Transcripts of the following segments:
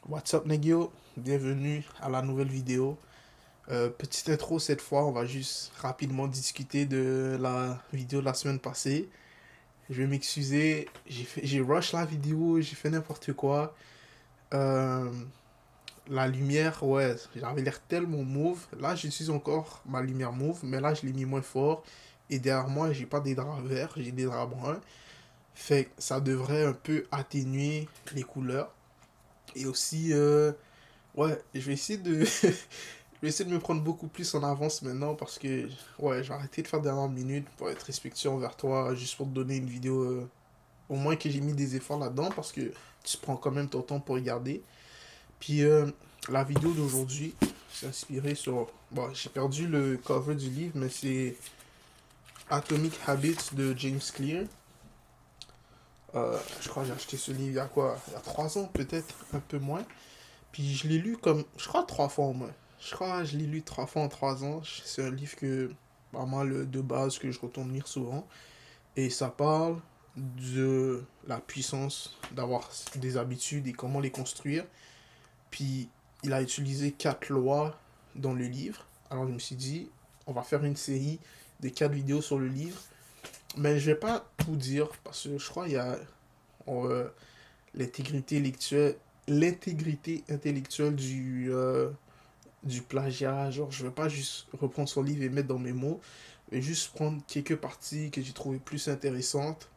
What's up, Negio? Bienvenue à la nouvelle vidéo. Petite intro cette fois, on va juste rapidement discuter de la vidéo de la semaine passée. Je vais m'excuser, j'ai rush la vidéo, j'ai fait n'importe quoi. Euh, la lumière, ouais, j'avais l'air tellement mauve. Là, j'utilise encore ma lumière mauve, mais là, je l'ai mis moins fort. Et derrière moi, j'ai pas des draps verts, j'ai des draps bruns. Fait que ça devrait un peu atténuer les couleurs. Et aussi, ouais, je vais essayer de je vais essayer de me prendre beaucoup plus en avance maintenant parce que, ouais, j'ai arrêté de faire dernière minute pour être respectueux envers toi, juste pour te donner une vidéo, au moins que j'ai mis des efforts là-dedans parce que tu prends quand même ton temps pour regarder. Puis, la vidéo d'aujourd'hui, c'est inspiré sur. Bon, j'ai perdu le cover du livre, mais c'est Atomic Habits de James Clear. Je crois que j'ai acheté ce livre il y a quoi? Il y a 3 ans, peut-être, un peu moins. Puis je l'ai lu comme, je crois, 3 fois au moins. Je crois que je l'ai lu 3 fois en 3 ans. C'est un livre que, vraiment, de base, que je retourne lire souvent. Et ça parle de la puissance d'avoir des habitudes et comment les construire. Puis il a utilisé 4 lois dans le livre. Alors je me suis dit, on va faire une série de 4 vidéos sur le livre. Mais je vais pas tout dire parce que je crois qu'il y a euh, l'intégrité intellectuelle, l'intégrité intellectuelle du plagiat. Genre, je vais pas juste reprendre son livre et mettre dans mes mots, mais juste prendre quelques parties que j'ai trouvées plus intéressantes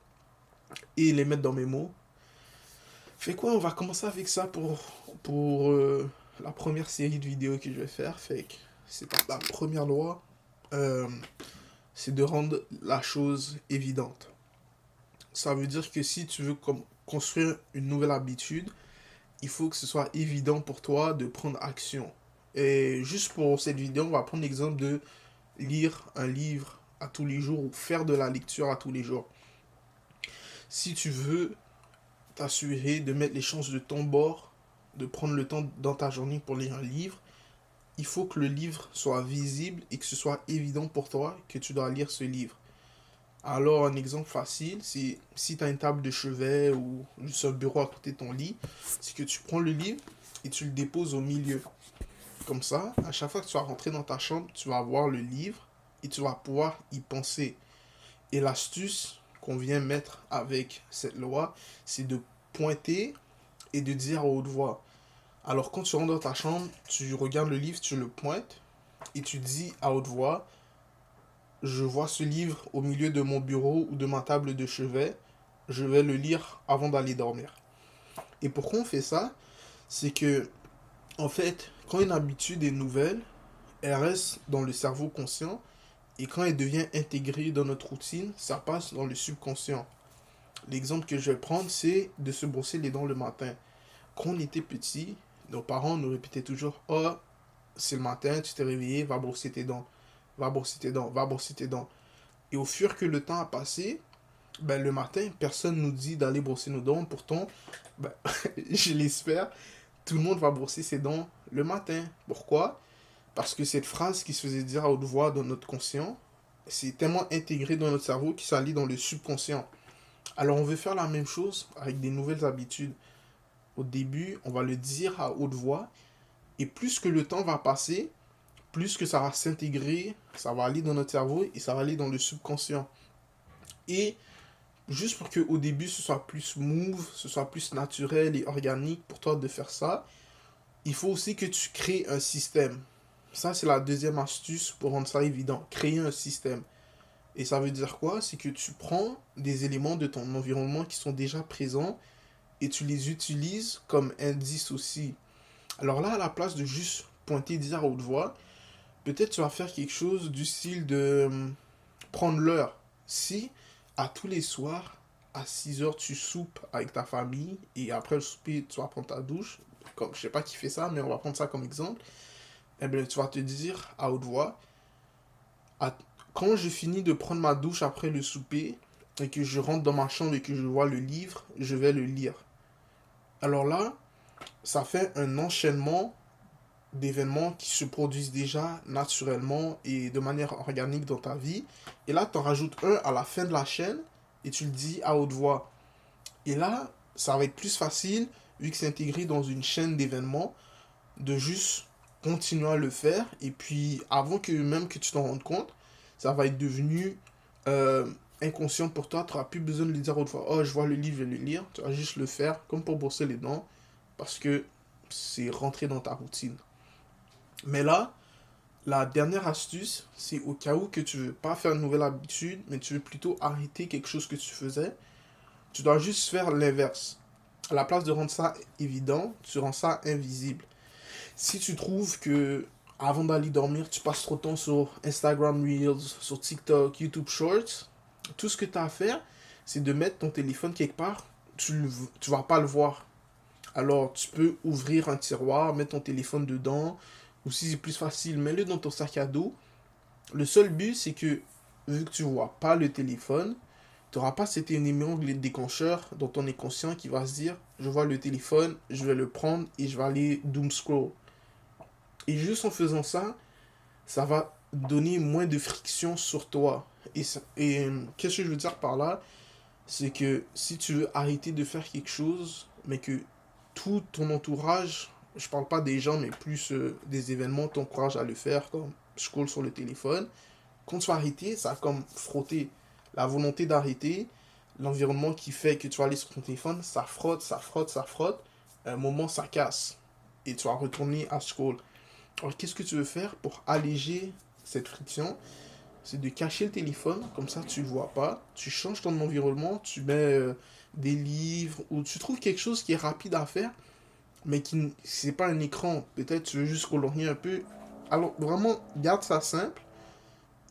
et les mettre dans mes mots. Fait quoi, on va commencer avec ça pour la première série de vidéos que je vais faire. Fait que c'est la première loi, euh, c'est de rendre la chose évidente. Ça veut dire que si tu veux construire une nouvelle habitude, il faut que ce soit évident pour toi de prendre action. Et juste pour cette vidéo, on va prendre l'exemple de lire un livre à tous les jours ou faire de la lecture à tous les jours. Si tu veux t'assurer de mettre les chances de ton bord, de prendre le temps dans ta journée pour lire un livre, il faut que le livre soit visible et que ce soit évident pour toi que tu dois lire ce livre. Alors, un exemple facile, c'est si tu as une table de chevet ou juste un bureau à côté de ton lit, c'est que tu prends le livre et tu le déposes au milieu. Comme ça, à chaque fois que tu vas rentrer dans ta chambre, tu vas voir le livre et tu vas pouvoir y penser. Et l'astuce qu'on vient mettre avec cette loi, c'est de pointer et de dire à haute voix. Alors quand tu rentres dans ta chambre, tu regardes le livre, tu le pointes et tu dis à haute voix, je vois ce livre au milieu de mon bureau ou de ma table de chevet, je vais le lire avant d'aller dormir. Et pourquoi on fait ça? C'est que, en fait, quand une habitude est nouvelle, elle reste dans le cerveau conscient et quand elle devient intégrée dans notre routine, ça passe dans le subconscient. L'exemple que je vais prendre, c'est de se brosser les dents le matin. Quand on était petit, nos parents nous répétaient toujours: oh, c'est le matin, tu t'es réveillé, va brosser tes dents. Va brosser tes dents, va brosser tes dents. Et au fur que le temps a passé, ben, le matin, personne nous dit d'aller brosser nos dents. Pourtant, ben, je l'espère, tout le monde va brosser ses dents le matin. Pourquoi? Parce que cette phrase qui se faisait dire à haute voix dans notre conscient, c'est tellement intégré dans notre cerveau qu'il s'allie dans le subconscient. Alors on veut faire la même chose avec des nouvelles habitudes. Au début, on va le dire à haute voix, et plus que le temps va passer, plus que ça va s'intégrer, ça va aller dans notre cerveau et ça va aller dans le subconscient. Et juste pour que au début ce soit plus smooth, ce soit plus naturel et organique pour toi de faire ça, il faut aussi que tu crées un système. Ça, c'est la deuxième astuce pour rendre ça évident. Créer un système. Et ça veut dire quoi? C'est que tu prends des éléments de ton environnement qui sont déjà présents et tu les utilises comme indice aussi. Alors là, à la place de juste pointer, dire à haute voix, peut-être tu vas faire quelque chose du style de prendre l'heure. Si à tous les soirs, à 6 heures, tu soupes avec ta famille et après le souper, tu vas prendre ta douche, comme je sais pas qui fait ça, mais on va prendre ça comme exemple, eh bien, tu vas te dire à haute voix, à- quand je finis de prendre ma douche après le souper et que je rentre dans ma chambre et que je vois le livre, je vais le lire. Alors là, ça fait un enchaînement d'événements qui se produisent déjà naturellement et de manière organique dans ta vie. Et là, tu en rajoutes un à la fin de la chaîne et tu le dis à haute voix. Et là, ça va être plus facile vu que c'est intégré dans une chaîne d'événements, de juste continuer à le faire. Et puis, avant que même que tu t'en rendes compte, ça va être devenu euh, inconscient pour toi. Tu n'auras plus besoin de lui dire autrefois, oh, je vois le livre, je vais le lire. Tu vas juste le faire comme pour brosser les dents parce que c'est rentré dans ta routine. Mais là, la dernière astuce, c'est au cas où que tu veux pas faire une nouvelle habitude, mais tu veux plutôt arrêter quelque chose que tu faisais, tu dois juste faire l'inverse. À la place de rendre ça évident, tu rends ça invisible. Si tu trouves que avant d'aller dormir, tu passes trop de temps sur Instagram Reels, sur TikTok, YouTube Shorts, tout ce que tu as à faire, c'est de mettre ton téléphone quelque part, tu vas pas le voir. Alors, tu peux ouvrir un tiroir, mettre ton téléphone dedans, ou si c'est plus facile, mets-le dans ton sac à dos. Le seul but, c'est que, vu que tu vois pas le téléphone, tu n'auras pas cet élément déclencheur dont on est conscient qui va se dire, je vois le téléphone, je vais le prendre et je vais aller doom scroll. Et juste en faisant ça, ça va donner moins de friction sur toi. Qu'est-ce que je veux dire par là? C'est que si tu veux arrêter de faire quelque chose, mais que tout ton entourage, je parle pas des gens, mais plus des événements t'encouragent à le faire, comme scroll sur le téléphone, quand tu vas arrêter, ça va comme frotter. La volonté d'arrêter, l'environnement qui fait que tu vas aller sur ton téléphone, ça frotte, ça frotte, ça frotte. À un moment, ça casse. Et tu vas retourner à scroll. Alors, qu'est-ce que tu veux faire pour alléger cette friction? C'est de cacher le téléphone, comme ça tu le vois pas. Tu changes ton environnement, tu mets des livres, ou tu trouves quelque chose qui est rapide à faire, mais qui c'est pas un écran. Peut-être tu veux juste colorier un peu. Alors, vraiment, garde ça simple.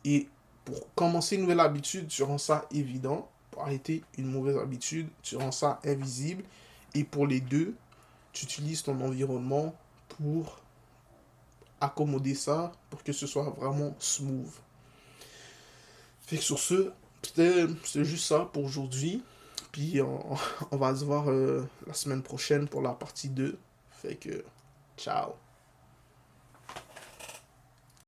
Et pour commencer une nouvelle habitude, tu rends ça évident. Pour arrêter une mauvaise habitude, tu rends ça invisible. Et pour les deux, tu utilises ton environnement pour accommoder ça, pour que ce soit vraiment smooth. Fait que sur ce, c'était juste ça pour aujourd'hui. Puis on va se voir la semaine prochaine pour la partie 2. Fait que, ciao.